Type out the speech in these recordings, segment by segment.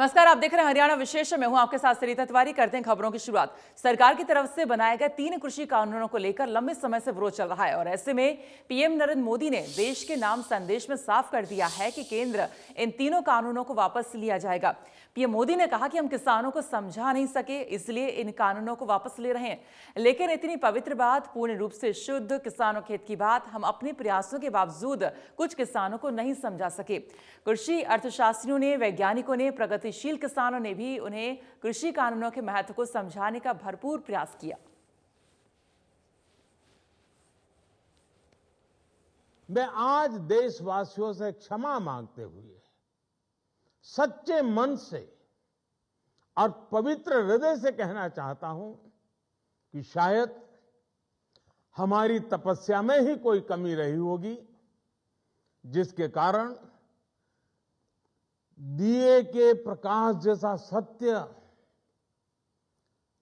नमस्कार, आप देख रहे हैं हरियाणा विशेष। मैं हूं आपके साथ सरिता तिवारी। करते हैं खबरों की शुरुआत। सरकार की तरफ से बनाए गए 3 कृषि कानूनों को लेकर लंबे समय से विरोध चल रहा है और ऐसे में पीएम नरेंद्र मोदी ने देश के नाम संदेश में साफ कर दिया है कि केंद्र इन तीनों कानूनों को वापस लिया जाएगा। पीएम मोदी ने कहा कि हम किसानों को समझा नहीं सके, इसलिए इन कानूनों को वापस ले रहे हैं। लेकिन इतनी पवित्र बात, पूर्ण रूप से शुद्ध किसानों के हित की बात, हम अपने प्रयासों के बावजूद कुछ किसानों को नहीं समझा सके। कृषि अर्थशास्त्रियों ने, वैज्ञानिकों ने, प्रगतिशील किसानों ने भी उन्हें कृषि कानूनों के महत्व को समझाने का भरपूर प्रयास किया। मैं आज देशवासियों से क्षमा मांगते हुए सच्चे मन से और पवित्र हृदय से कहना चाहता हूं कि शायद हमारी तपस्या में ही कोई कमी रही होगी, जिसके कारण दिए के प्रकाश जैसा सत्य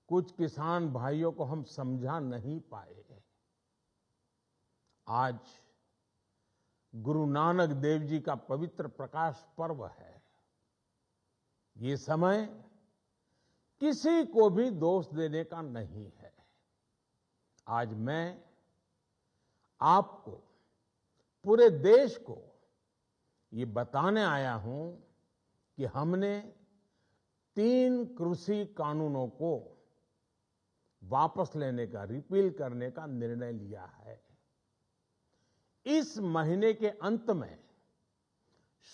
कुछ किसान भाइयों को हम समझा नहीं पाए। आज गुरु नानक देव जी का पवित्र प्रकाश पर्व है। ये समय किसी को भी दोष देने का नहीं है। आज मैं आपको, पूरे देश को ये बताने आया हूं कि हमने 3 कृषि कानूनों को वापस लेने का, रिपील करने का निर्णय लिया है। इस महीने के अंत में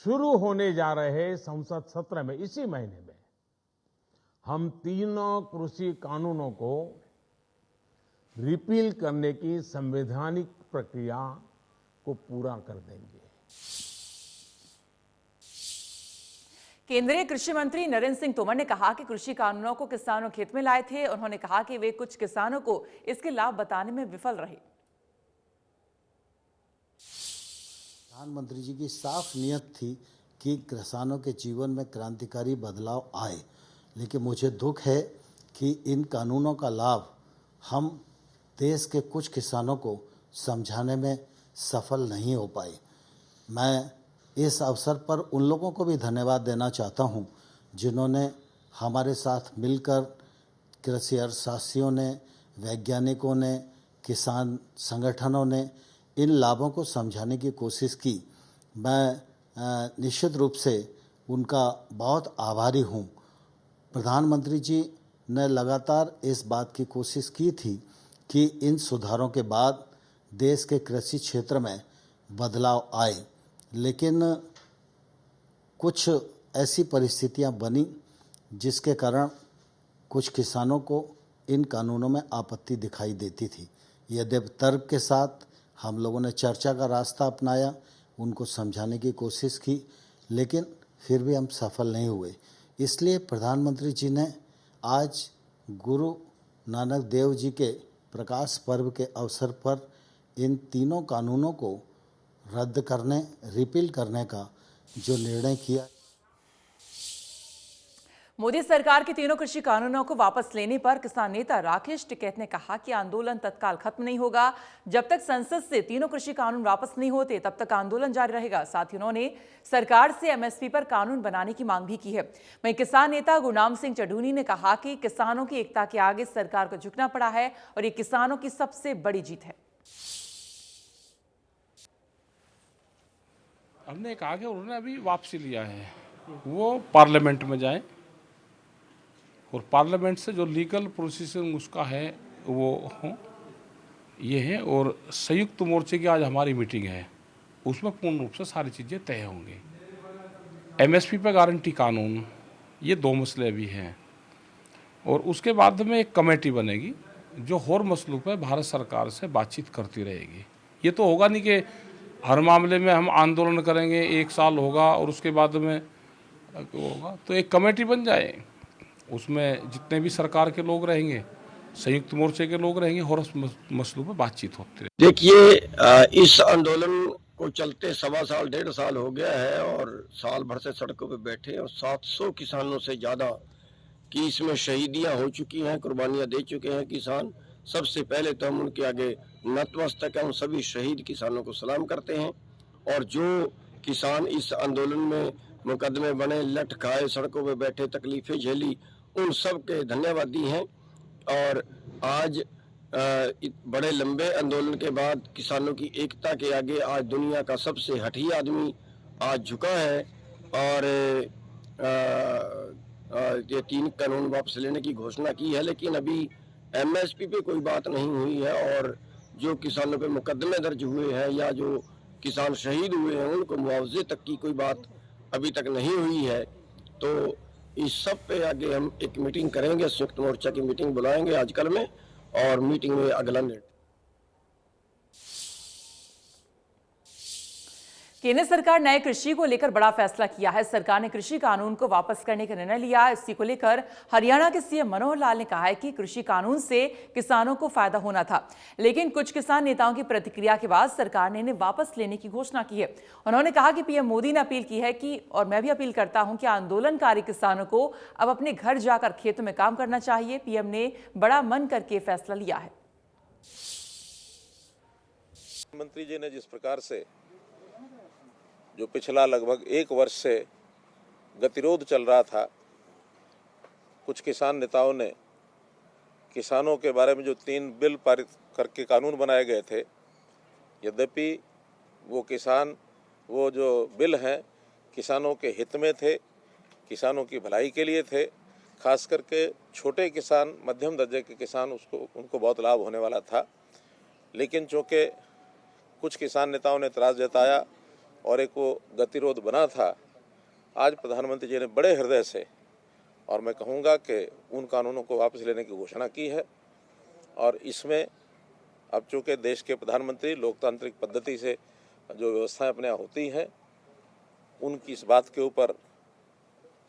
शुरू होने जा रहे संसद सत्र में, इसी महीने में हम तीनों कृषि कानूनों को रिपील करने की संवैधानिक प्रक्रिया को पूरा कर देंगे। केंद्रीय कृषि मंत्री नरेंद्र सिंह तोमर ने कहा कि कृषि कानूनों को किसानों के हित में लाए थे। उन्होंने कहा कि वे कुछ किसानों को इसके लाभ बताने में विफल रहे। प्रधानमंत्री जी की साफ नीयत थी कि किसानों के जीवन में क्रांतिकारी बदलाव आए, लेकिन मुझे दुख है कि इन कानूनों का लाभ हम देश के कुछ किसानों को समझाने में सफल नहीं हो पाए। मैं इस अवसर पर उन लोगों को भी धन्यवाद देना चाहता हूं जिन्होंने हमारे साथ मिलकर, कृषि अर्थशास्त्रियों ने, वैज्ञानिकों ने, किसान संगठनों ने इन लाभों को समझाने की कोशिश की। मैं निश्चित रूप से उनका बहुत आभारी हूं। प्रधानमंत्री जी ने लगातार इस बात की कोशिश की थी कि इन सुधारों के बाद देश के कृषि क्षेत्र में बदलाव आए, लेकिन कुछ ऐसी परिस्थितियां बनी जिसके कारण कुछ किसानों को इन कानूनों में आपत्ति दिखाई देती थी। यद्यपि तर्क के साथ हम लोगों ने चर्चा का रास्ता अपनाया, उनको समझाने की कोशिश की, लेकिन फिर भी हम सफल नहीं हुए। इसलिए प्रधानमंत्री जी ने आज गुरु नानक देव जी के प्रकाश पर्व के अवसर पर इन तीनों कानूनों को रद्द करने, रिपील करने का जो निर्णय किया। मोदी सरकार के तीनों कृषि कानूनों को वापस लेने पर किसान नेता राकेश टिकैत ने कहा कि आंदोलन तत्काल खत्म नहीं होगा। जब तक संसद से तीनों कृषि कानून वापस नहीं होते, तब तक आंदोलन जारी रहेगा। साथ ही उन्होंने सरकार से एमएसपी पर कानून बनाने की मांग भी की है। वहीं किसान नेता गुरनाम सिंह चढ़ूनी ने कहा कि किसानों की एकता के आगे सरकार को झुकना पड़ा है और ये किसानों की सबसे बड़ी जीत है। हमने कहा कि उन्होंने अभी वापसी लिया है, वो पार्लियामेंट में जाए और पार्लियामेंट से जो लीगल प्रोसीजर उसका है वो हो, ये है। और संयुक्त मोर्चे की आज हमारी मीटिंग है, उसमें पूर्ण रूप से सारी चीज़ें तय होंगी। एमएसपी पे गारंटी कानून, ये 2 मसले भी हैं। और उसके बाद में एक कमेटी बनेगी जो हर मसलों पे भारत सरकार से बातचीत करती रहेगी। ये तो होगा नहीं कि हर मामले में हम आंदोलन करेंगे, 1 साल होगा और उसके बाद में होगा। तो एक कमेटी बन जाए, उसमें जितने भी सरकार के लोग रहेंगे, संयुक्त मोर्चे के लोग रहेंगे, और मसलों पर बातचीत होती है। देखिए, इस आंदोलन को चलते 1.25 साल 1.5 साल हो गया है और साल भर से सड़कों पे बैठे, और 700 किसानों से ज़्यादा की इसमें शहीदियां हो चुकी हैं, कुर्बानियां दे चुके हैं किसान। सबसे पहले तो हम उनके आगे नतमस्तक हैं, उन सभी शहीद किसानों को सलाम करते हैं। और जो किसान इस आंदोलन में मुकदमे बने, लठ खाए, सड़कों पे बैठे, तकलीफें झेली, उन सब के धन्यवादी हैं। और आज बड़े लंबे आंदोलन के बाद किसानों की एकता के आगे आज दुनिया का सबसे हठी आदमी आज झुका है और ये 3 कानून वापस लेने की घोषणा की है। लेकिन अभी एमएसपी पे कोई बात नहीं हुई है और जो किसानों पे मुकदमे दर्ज हुए हैं या जो किसान शहीद हुए हैं उनको मुआवजे तक की कोई बात अभी तक नहीं हुई है। तो इस सब पे आगे हम एक मीटिंग करेंगे, संयुक्त मोर्चा की मीटिंग बुलाएंगे आजकल में और मीटिंग में अगला निर्णय। केंद्र सरकार नए कृषि को लेकर बड़ा फैसला किया है। सरकार ने कृषि कानून को वापस करने का निर्णय लिया। इसी को लेकर हरियाणा के सीएम मनोहर लाल ने कहा है कि कृषि कानून से किसानों को फायदा होना था, लेकिन कुछ किसान नेताओं की प्रतिक्रिया के बाद सरकार ने इन्हें वापस लेने की घोषणा की है। उन्होंने कहा कि पीएम मोदी ने अपील की है कि, और मैं भी अपील करता हूं कि आंदोलनकारी किसानों को अब अपने घर जाकर खेतों में काम करना चाहिए। पीएम ने बड़ा मन करके फैसला लिया है। मंत्री जी ने जिस प्रकार से जो पिछला लगभग 1 वर्ष से गतिरोध चल रहा था, कुछ किसान नेताओं ने किसानों के बारे में जो 3 बिल पारित करके कानून बनाए गए थे, यद्यपि वो जो बिल हैं किसानों के हित में थे, किसानों की भलाई के लिए थे, खास करके छोटे किसान, मध्यम दर्जे के किसान उनको बहुत लाभ होने वाला था। लेकिन चूँकि कुछ किसान नेताओं ने एतराज़ जताया और एक वो गतिरोध बना था, आज प्रधानमंत्री जी ने बड़े हृदय से, और मैं कहूँगा कि उन कानूनों को वापस लेने की घोषणा की है। और इसमें अब चूँकि देश के प्रधानमंत्री लोकतांत्रिक पद्धति से जो व्यवस्थाएं अपने यहाँ होती हैं, उनकी इस बात के ऊपर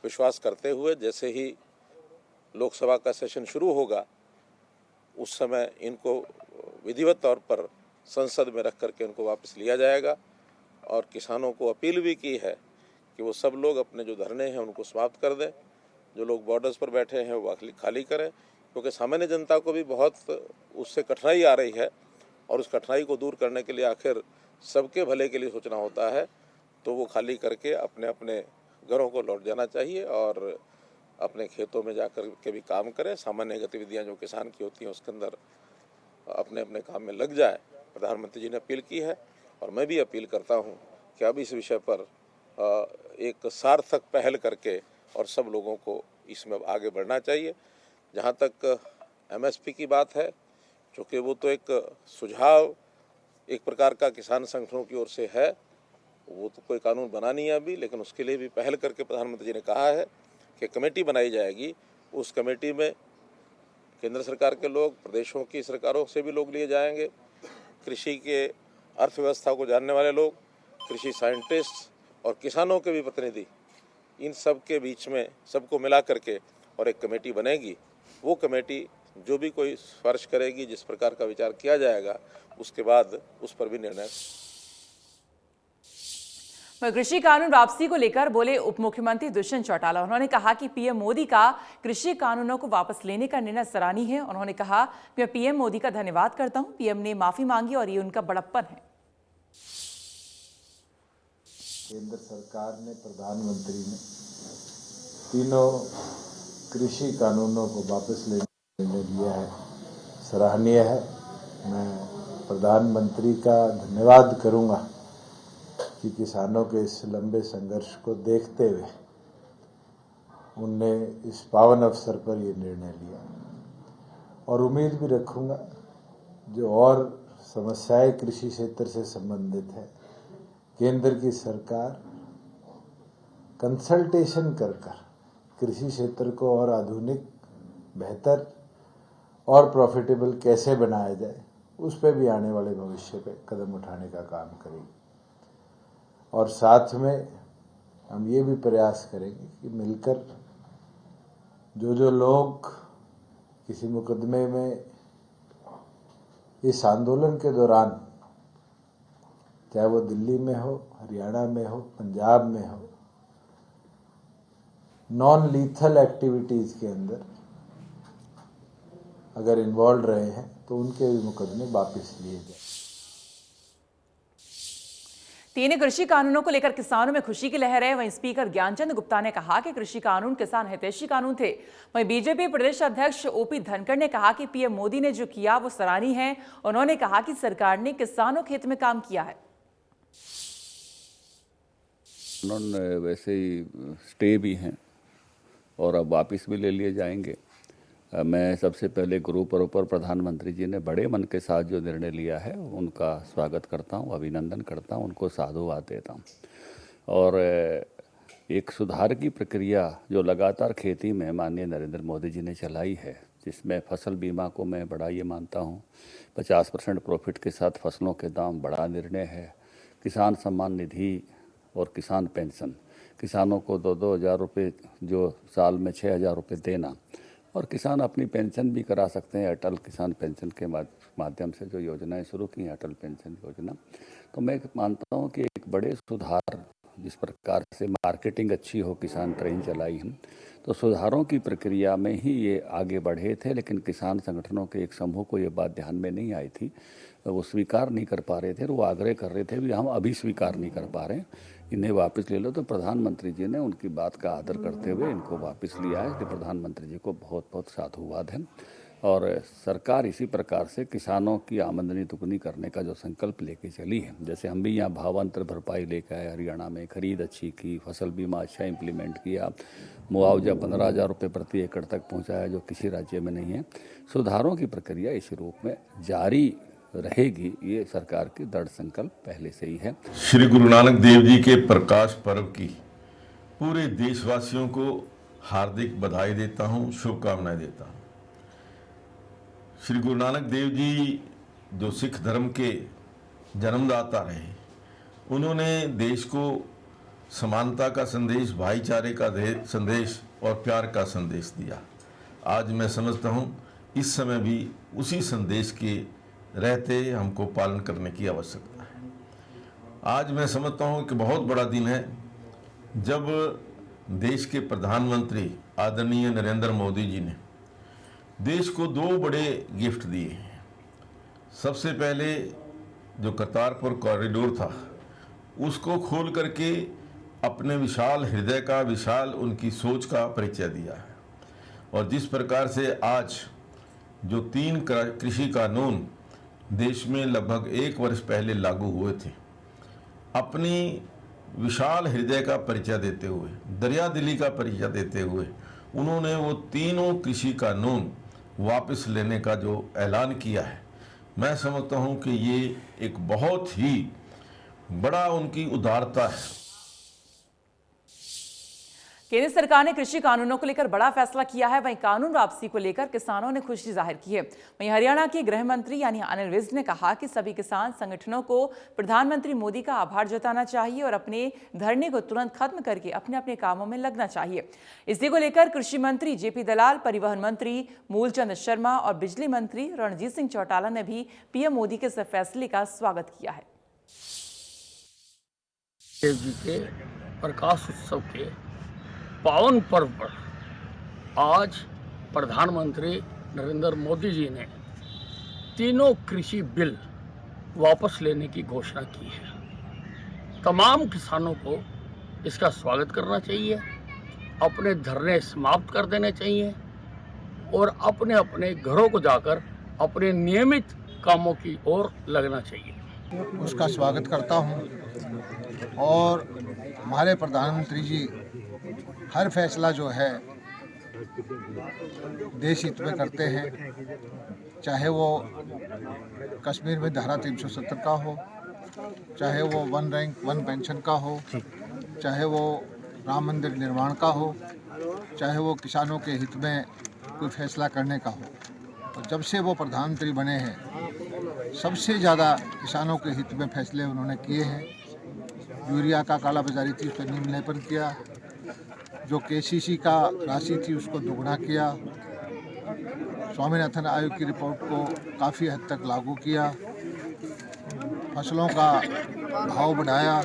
विश्वास करते हुए जैसे ही लोकसभा का सेशन शुरू होगा उस समय इनको विधिवत तौर पर संसद में रख करके उनको वापस लिया जाएगा। और किसानों को अपील भी की है कि वो सब लोग अपने जो धरने हैं उनको समाप्त कर दें, जो लोग बॉर्डर्स पर बैठे हैं वो खाली करें, क्योंकि सामान्य जनता को भी बहुत उससे कठिनाई आ रही है और उस कठिनाई को दूर करने के लिए आखिर सबके भले के लिए सोचना होता है। तो वो खाली करके अपने अपने घरों को लौट जाना चाहिए और अपने खेतों में जाकर के भी काम करें। सामान्य गतिविधियाँ जो किसान की होती हैं उसके अंदर अपने अपने काम में लग जाए। प्रधानमंत्री जी ने अपील की है और मैं भी अपील करता हूं कि अब इस विषय पर एक सार्थक पहल करके और सब लोगों को इसमें आगे बढ़ना चाहिए। जहां तक एमएसपी की बात है, चूँकि वो तो एक सुझाव एक प्रकार का किसान संगठनों की ओर से है, वो तो कोई कानून बना नहीं है अभी, लेकिन उसके लिए भी पहल करके प्रधानमंत्री जी ने कहा है कि कमेटी बनाई जाएगी। उस कमेटी में केंद्र सरकार के लोग, प्रदेशों की सरकारों से भी लोग लिए जाएंगे, कृषि के अर्थव्यवस्था को जानने वाले लोग, कृषि साइंटिस्ट और किसानों के भी प्रतिनिधि, इन सब के बीच में सबको मिला करके और एक कमेटी बनेगी। वो कमेटी जो भी कोई सिफारिश करेगी, जिस प्रकार का विचार किया जाएगा, उसके बाद उस पर भी निर्णय। कृषि कानून वापसी को लेकर बोले उप मुख्यमंत्री दुष्यंत चौटाला। उन्होंने कहा कि पीएम मोदी का कृषि कानूनों को वापस लेने का निर्णय सराहनीय है। उन्होंने कहा कि मैं पीएम मोदी का धन्यवाद करता हूं, पीएम ने माफी मांगी और ये उनका बड़प्पन है। केंद्र सरकार ने, प्रधानमंत्री ने तीनों कृषि कानूनों को वापस लेने का निर्णय लिया है, सराहनीय है। मैं प्रधानमंत्री का धन्यवाद करूंगा कि किसानों के इस लंबे संघर्ष को देखते हुए उनने इस पावन अवसर पर ये निर्णय लिया, और उम्मीद भी रखूंगा जो और समस्याएं कृषि क्षेत्र से संबंधित है, केंद्र की सरकार कंसल्टेशन कर कृषि क्षेत्र को और आधुनिक, बेहतर और प्रॉफिटेबल कैसे बनाया जाए, उस पर भी आने वाले भविष्य पे कदम उठाने का काम करेगी। और साथ में हम ये भी प्रयास करेंगे कि मिलकर जो लोग किसी मुकदमे में इस आंदोलन के दौरान, चाहे वो दिल्ली में हो, हरियाणा में हो, पंजाब में हो, नॉन लीथल एक्टिविटीज के अंदर अगर इन्वॉल्व रहे हैं तो उनके भी मुकदमे वापस लिए जाए। तीन कृषि कानूनों को लेकर किसानों में खुशी की लहर है। वहीं स्पीकर ज्ञानचंद गुप्ता ने कहा कि कृषि कानून किसान हितैषी कानून थे। वहीं बीजेपी प्रदेश अध्यक्ष ओपी धनखड़ ने कहा कि पीएम मोदी ने जो किया वो सराहनीय है। उन्होंने कहा कि सरकार ने किसानों के हित में काम किया है। उन्होंने वैसे ही स्टे भी हैं और अब वापस भी ले लिए जाएंगे। मैं सबसे पहले गुरु पर्व पर प्रधानमंत्री जी ने बड़े मन के साथ जो निर्णय लिया है उनका स्वागत करता हूं, अभिनंदन करता हूं, उनको साधुवाद देता हूं। और एक सुधार की प्रक्रिया जो लगातार खेती में माननीय नरेंद्र मोदी जी ने चलाई है, जिसमें फसल बीमा को मैं बड़ा ये मानता हूं, 50% प्रॉफिट के साथ फसलों के दाम, बड़ा निर्णय है। किसान सम्मान निधि और किसान पेंशन, किसानों को 2-2 हज़ार रुपये जो साल में 6,000 रुपये देना, और किसान अपनी पेंशन भी करा सकते हैं अटल किसान पेंशन के माध्यम से जो योजनाएं शुरू की हैं, अटल पेंशन योजना। तो मैं मानता हूं कि एक बड़े सुधार, जिस प्रकार से मार्केटिंग अच्छी हो, किसान ट्रेन चलाई हम, तो सुधारों की प्रक्रिया में ही ये आगे बढ़े थे। लेकिन किसान संगठनों के एक समूह को ये बात ध्यान में नहीं आई थी, वो स्वीकार नहीं कर पा रहे थे, वो आग्रह कर रहे थे भी हम अभी स्वीकार नहीं कर पा रहे, इन्हें वापस ले लो। तो प्रधानमंत्री जी ने उनकी बात का आदर करते हुए इनको वापस लिया है। कि प्रधानमंत्री जी को बहुत बहुत साधुवाद है। और सरकार इसी प्रकार से किसानों की आमदनी दुगनी करने का जो संकल्प लेके चली है, जैसे हम भी यहाँ भावांतर भरपाई लेकर आए, हरियाणा में खरीद अच्छी की, फसल बीमा अच्छा इम्प्लीमेंट किया, मुआवजा 15,000 रुपये प्रति एकड़ तक पहुँचाया जो किसी राज्य में नहीं है। सुधारों की प्रक्रिया इसी रूप में जारी रहेगी, ये सरकार की दृढ़ संकल्प पहले से ही है। श्री गुरु नानक देव जी के प्रकाश पर्व की पूरे देशवासियों को हार्दिक बधाई देता हूँ, शुभकामनाएं देता हूँ। श्री गुरु नानक देव जी जो सिख धर्म के जन्मदाता रहे, उन्होंने देश को समानता का संदेश, भाईचारे का संदेश और प्यार का संदेश दिया। आज मैं समझता हूँ इस समय भी उसी संदेश के रहते हमको पालन करने की आवश्यकता है। आज मैं समझता हूँ कि बहुत बड़ा दिन है जब देश के प्रधानमंत्री आदरणीय नरेंद्र मोदी जी ने देश को 2 बड़े गिफ्ट दिए हैं। सबसे पहले जो करतारपुर कॉरिडोर था, उसको खोल करके अपने विशाल हृदय का, विशाल उनकी सोच का परिचय दिया है। और जिस प्रकार से आज जो 3 कृषि कानून देश में लगभग 1 वर्ष पहले लागू हुए थे, अपनी विशाल हृदय का परिचय देते हुए, दरिया दिली का परिचय देते हुए, उन्होंने वो तीनों कृषि कानून वापस लेने का जो ऐलान किया है, मैं समझता हूं कि ये एक बहुत ही बड़ा उनकी उदारता है। केंद्र सरकार ने कृषि कानूनों को लेकर बड़ा फैसला किया है। वहीं कानून वापसी को लेकर किसानों ने खुशी जाहिर की है। वहीं हरियाणा के गृह मंत्री यानी अनिल विज ने कहा कि सभी किसान संगठनों को प्रधानमंत्री मोदी का आभार जताना चाहिए और अपने धरने को तुरंत खत्म करके अपने अपने कामों में लगना चाहिए। इसी को लेकर कृषि मंत्री जेपी दलाल, परिवहन मंत्री मूलचंद शर्मा और बिजली मंत्री रणजीत सिंह चौटाला ने भी पीएम मोदी के इस फैसले का स्वागत किया है। देव जी के प्रकाश उत्सव के पावन पर्व पर आज प्रधानमंत्री नरेंद्र मोदी जी ने तीनों कृषि बिल वापस लेने की घोषणा की है। तमाम किसानों को इसका स्वागत करना चाहिए, अपने धरने समाप्त कर देने चाहिए और अपने अपने घरों को जाकर अपने नियमित कामों की ओर लगना चाहिए। उसका स्वागत करता हूं और हमारे प्रधानमंत्री जी हर फैसला जो है देश हित में करते हैं, चाहे वो कश्मीर में धारा 370 का हो, चाहे वो 1 रैंक 1 पेंशन का हो, चाहे वो राम मंदिर निर्माण का हो, चाहे वो किसानों के हित में कोई फैसला करने का हो। और जब से वो प्रधानमंत्री बने हैं, सबसे ज़्यादा किसानों के हित में फैसले उन्होंने किए हैं। यूरिया का कालाबाजारी थी, उस पर निम्नलेपन किया। जो केसीसी का राशि थी उसको दोगुना किया। स्वामीनाथन आयोग की रिपोर्ट को काफ़ी हद तक लागू किया। फसलों का भाव बढ़ाया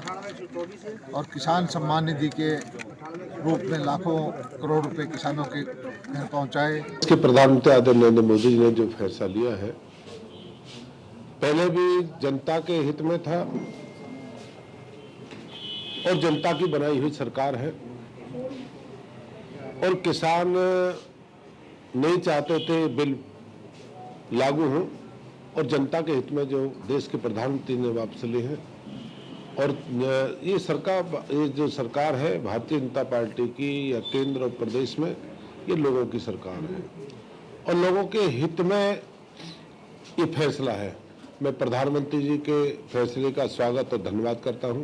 और किसान सम्मान निधि के रूप में लाखों करोड़ रुपए किसानों के घर पहुंचाए। कि प्रधानमंत्री आदरणीय नरेंद्र मोदी जी ने जो फैसला लिया है, पहले भी जनता के हित में था और जनता की बनाई हुई सरकार है। और किसान नहीं चाहते थे बिल लागू हो, और जनता के हित में जो देश के प्रधानमंत्री ने वापस ली है। और ये जो सरकार है भारतीय जनता पार्टी की या केंद्र और प्रदेश में, ये लोगों की सरकार है और लोगों के हित में ये फैसला है। मैं प्रधानमंत्री जी के फैसले का स्वागत और धन्यवाद करता हूं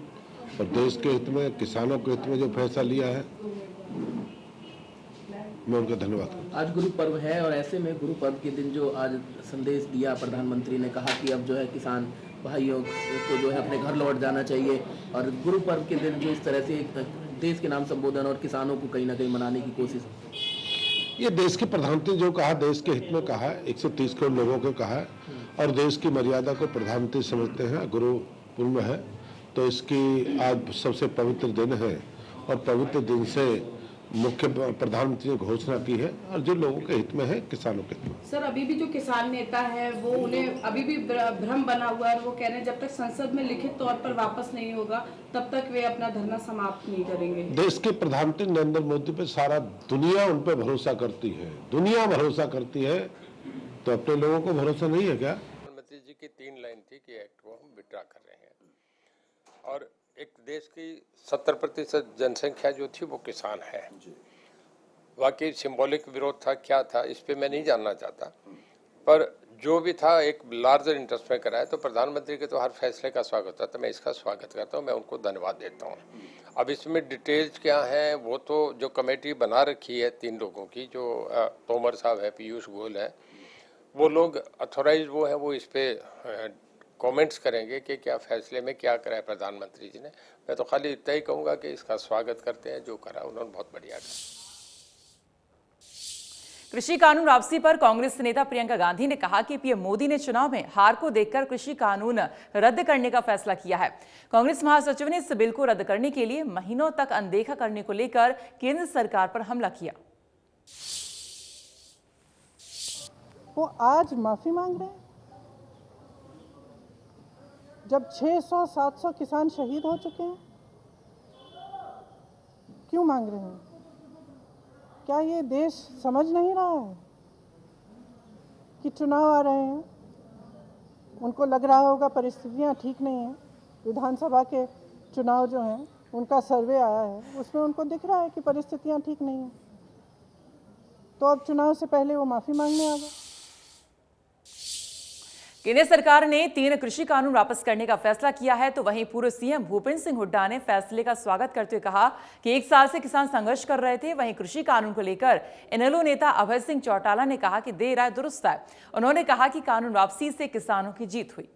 और देश के हित में, किसानों के हित में जो फैसला लिया है, मैं उनका धन्यवाद करता हूं। आज गुरु पर्व है और ऐसे में गुरु पर्व के दिन जो आज संदेश दिया प्रधानमंत्री ने, कहा कि अब जो है किसान भाइयों को जो है अपने घर लौट जाना चाहिए, और गुरु पर्व के दिन जो इस तरह से देश के नाम संबोधन और किसानों को कहीं ना कहीं मनाने की कोशिश, ये देश के प्रधानमंत्री जो कहा, देश के हित में कहा है, 130 करोड़ लोगों को कहा है और देश की मर्यादा को प्रधानमंत्री समझते हैं। गुरु पूर्व है तो इसकी आज सबसे पवित्र दिन है और पवित्र दिन से मुख्य प्रधानमंत्री ने घोषणा की है और जो लोगों के हित में है, किसानों के हित में। सर, अभी भी जो किसान नेता है वो, उन्हें अभी भी भ्रम बना हुआ है, वो कह रहे हैं जब तक संसद में लिखित तौर पर वापस नहीं होगा तब तक वे अपना धरना समाप्त नहीं करेंगे। देश के प्रधानमंत्री नरेंद्र मोदी पे सारा दुनिया उन पे भरोसा करती है, दुनिया भरोसा करती है, तो अपने लोगों को भरोसा नहीं है क्या? प्रधानमंत्री जी की 3 लाइन थी कि एक्ट को हम विड्रा कर रहे हैं और एक देश की 70% जनसंख्या जो थी वो किसान है। वाकई सिंबॉलिक विरोध था, क्या था, इस पे मैं नहीं जानना चाहता, पर जो भी था एक लार्जर इंटरेस्ट में कराया। तो प्रधानमंत्री के तो हर फैसले का स्वागत होता है, तो मैं इसका स्वागत करता हूँ, मैं उनको धन्यवाद देता हूँ। अब इसमें डिटेल्स क्या हैं वो तो जो कमेटी बना रखी है 3 लोगों की, जो तोमर साहब है, पीयूष गोयल है, वो लोग अथोराइज वो है, वो इस पर कमेंट्स करेंगे कि क्या फैसले में क्या करा है प्रधानमंत्री जी ने। मैं तो खाली इतना ही कहूँगा कि इसका स्वागत करते हैं, जो करा उन्होंने बहुत बढ़िया करा। कृषि कानून वापसी पर कांग्रेस नेता प्रियंका गांधी ने कहा कि पीएम मोदी ने चुनाव में हार को देखकर कृषि कानून रद्द करने का फैसला किया है। कांग्रेस महासचिव ने इस बिल को रद्द करने के लिए महीनों तक अनदेखा करने को लेकर केंद्र सरकार पर हमला किया। वो आज माफी मांग रहे हैं जब 600-700 किसान शहीद हो चुके हैं। क्यों मांग रहे हैं? क्या ये देश समझ नहीं रहा है कि चुनाव आ रहे हैं? उनको लग रहा होगा परिस्थितियां ठीक नहीं हैं। विधानसभा के चुनाव जो हैं उनका सर्वे आया है, उसमें उनको दिख रहा है कि परिस्थितियां ठीक नहीं हैं, तो अब चुनाव से पहले वो माफी मांगने आ गए। केंद्र सरकार ने 3 कृषि कानून वापस करने का फैसला किया है, तो वहीं पूर्व सीएम भूपेंद्र सिंह हुड्डा ने फैसले का स्वागत करते हुए कहा कि 1 साल से किसान संघर्ष कर रहे थे। वहीं कृषि कानून को लेकर इनेलो नेता अभय सिंह चौटाला ने कहा कि देर आए दुरुस्त आए। उन्होंने कहा कि कानून वापसी से किसानों की जीत हुई।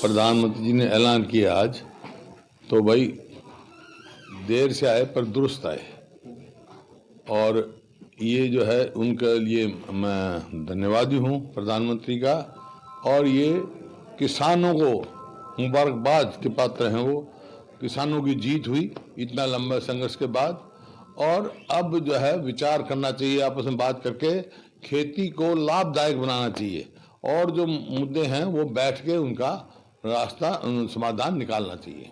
प्रधानमंत्री जी ने ऐलान किया आज, तो भाई देर से आए पर दुरुस्त आए, और ये जो है उनके लिए मैं धन्यवादी हूँ प्रधानमंत्री का, और ये किसानों को मुबारकबाद के पात्र हैं। वो किसानों की जीत हुई इतना लंबा संघर्ष के बाद, और अब जो है विचार करना चाहिए, आपस में बात करके खेती को लाभदायक बनाना चाहिए, और जो मुद्दे हैं वो बैठ के उनका रास्ता समाधान निकालना चाहिए।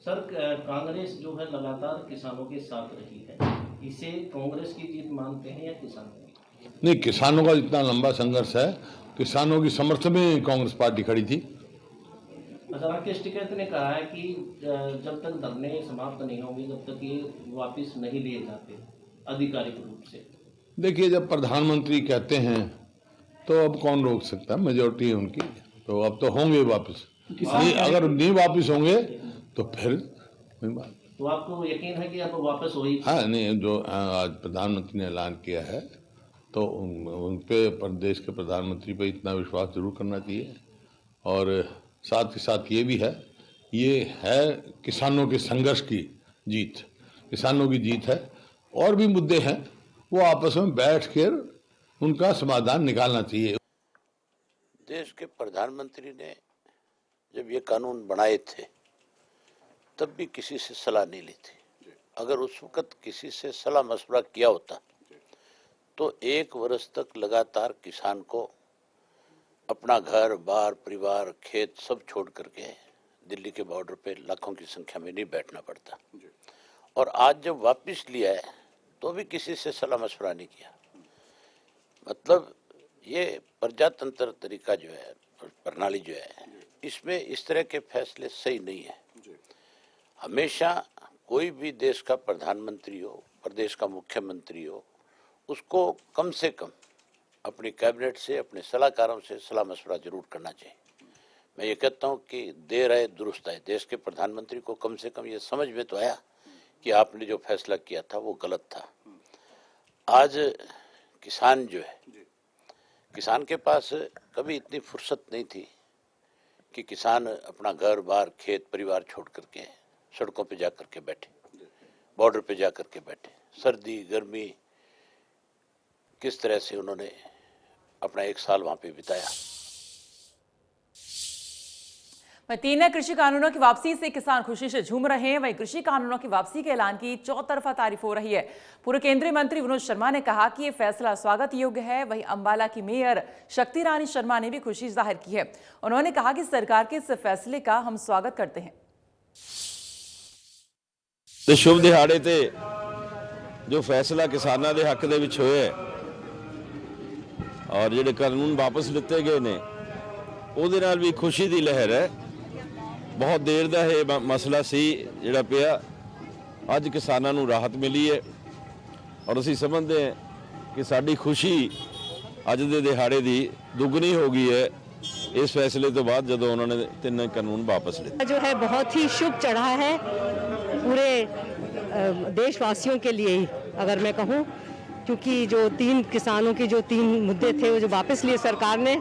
सर, कांग्रेस जो है लगातार किसानों के साथ रही है, इसे कांग्रेस की जीत मानते हैं या किसान? नहीं, किसानों का इतना लंबा संघर्ष है, किसानों की समर्थन में कांग्रेस पार्टी खड़ी थी। राकेश टिकैत ने कहा है कि जब तक धरने समाप्त नहीं होंगे तब तक ये वापस नहीं लिए जाते आधिकारिक रूप से। देखिए, जब प्रधानमंत्री कहते हैं तो अब कौन रोक सकता है, मेजोरिटी है उनकी, तो अब तो होंगे वापस। नहीं, अगर नहीं वापस होंगे तो फिर बात। तो आपको यकीन है कि अब वापस होगी? हाँ, नहीं, जो आज प्रधानमंत्री ने ऐलान किया है तो उन पे प्रदेश के प्रधानमंत्री पे इतना विश्वास जरूर करना चाहिए, और साथ ही साथ ये भी है, ये है किसानों के संघर्ष की जीत, किसानों की जीत है। और भी मुद्दे हैं, वो आपस में बैठ कर उनका समाधान निकालना चाहिए। देश के प्रधानमंत्री ने जब ये कानून बनाए थे तब भी किसी से सलाह नहीं ली थी। अगर उस वक्त किसी से सलाह मशवरा किया होता तो 1 वर्ष तक लगातार किसान को अपना घर बार परिवार खेत सब छोड़ करके दिल्ली के बॉर्डर पे लाखों की संख्या में नहीं बैठना पड़ता। और आज जब वापस लिया है तो भी किसी से सलाह मशवरा नहीं किया। मतलब ये प्रजातंत्र तरीका जो है, प्रणाली जो है, इसमें इस तरह के फैसले सही नहीं है। हमेशा कोई भी देश का प्रधानमंत्री हो, प्रदेश का मुख्यमंत्री हो, उसको कम से कम अपनी कैबिनेट से, अपने सलाहकारों से सलाह मशवरा जरूर करना चाहिए। मैं ये कहता हूँ कि देर आए दुरुस्त आए। देश के प्रधानमंत्री को कम से कम ये समझ में तो आया कि आपने जो फैसला किया था वो गलत था। आज किसान जो है, किसान के पास कभी इतनी फुर्सत नहीं थी कि किसान अपना घर बार खेत परिवार छोड़ करके सड़कों पे जा करके बैठे, बॉर्डर पे जा करके बैठे। सर्दी गर्मी किस तरह से उन्होंने अपना 1 साल वहां पे बिताया। वहीं 3 कृषि कानूनों की वापसी से किसान खुशी से झूम रहे हैं। वहीं कृषि कानूनों की वापसी के ऐलान की चौतरफा तारीफ हो रही है। पूर्व केंद्रीय मंत्री विनोद शर्मा ने कहा कि यह फैसला स्वागत योग्य है। वहीं अंबाला की मेयर शक्ति रानी शर्मा ने भी खुशी जाहिर की है। उन्होंने कहा कि सरकार के इस फैसले का हम स्वागत करते हैं। ਤੇ ਸ਼ੁਭ ਦਿਹਾੜੇ ਤੇ ਜੋ ਫੈਸਲਾ ਕਿਸਾਨਾਂ ਦੇ ਹੱਕ ਦੇ ਵਿੱਚ ਹੋਇਆ ਔਰ ਜਿਹੜੇ ਕਾਨੂੰਨ ਵਾਪਸ ਲਿੱਤੇ ਗਏ ਨੇ ਉਹਦੇ ਨਾਲ ਵੀ ਖੁਸ਼ੀ ਦੀ ਲਹਿਰ ਹੈ। ਬਹੁਤ ਦੇਰ ਦਾ ਇਹ ਮਸਲਾ ਸੀ ਜਿਹੜਾ ਪਿਆ, ਅੱਜ ਕਿਸਾਨਾਂ ਨੂੰ ਰਾਹਤ ਮਿਲੀ ਹੈ ਔਰ ਅਸੀਂ ਸਮਝਦੇ ਹਾਂ ਕਿ ਸਾਡੀ ਖੁਸ਼ੀ ਅੱਜ ਦੇ ਦਿਹਾੜੇ ਦੀ ਦੁੱਗਣੀ ਹੋ ਗਈ ਹੈ इस फैसले तो बाद जब उन्होंने 3 कानून वापस लिए। जो है बहुत ही शुभ चढ़ा है पूरे देशवासियों के लिए ही, अगर मैं कहूँ, क्योंकि जो 3 किसानों के जो 3 मुद्दे थे वो जो वापस लिए सरकार ने,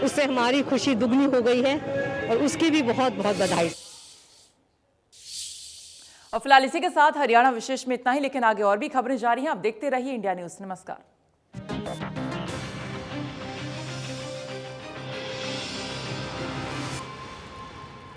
उससे हमारी खुशी दुगनी हो गई है और उसकी भी बहुत बहुत बधाई। और फिलहाल इसी के साथ हरियाणा विशेष में इतना ही, लेकिन आगे और भी खबरें जारी हैं। आप देखते रहिए इंडिया न्यूज़। नमस्कार।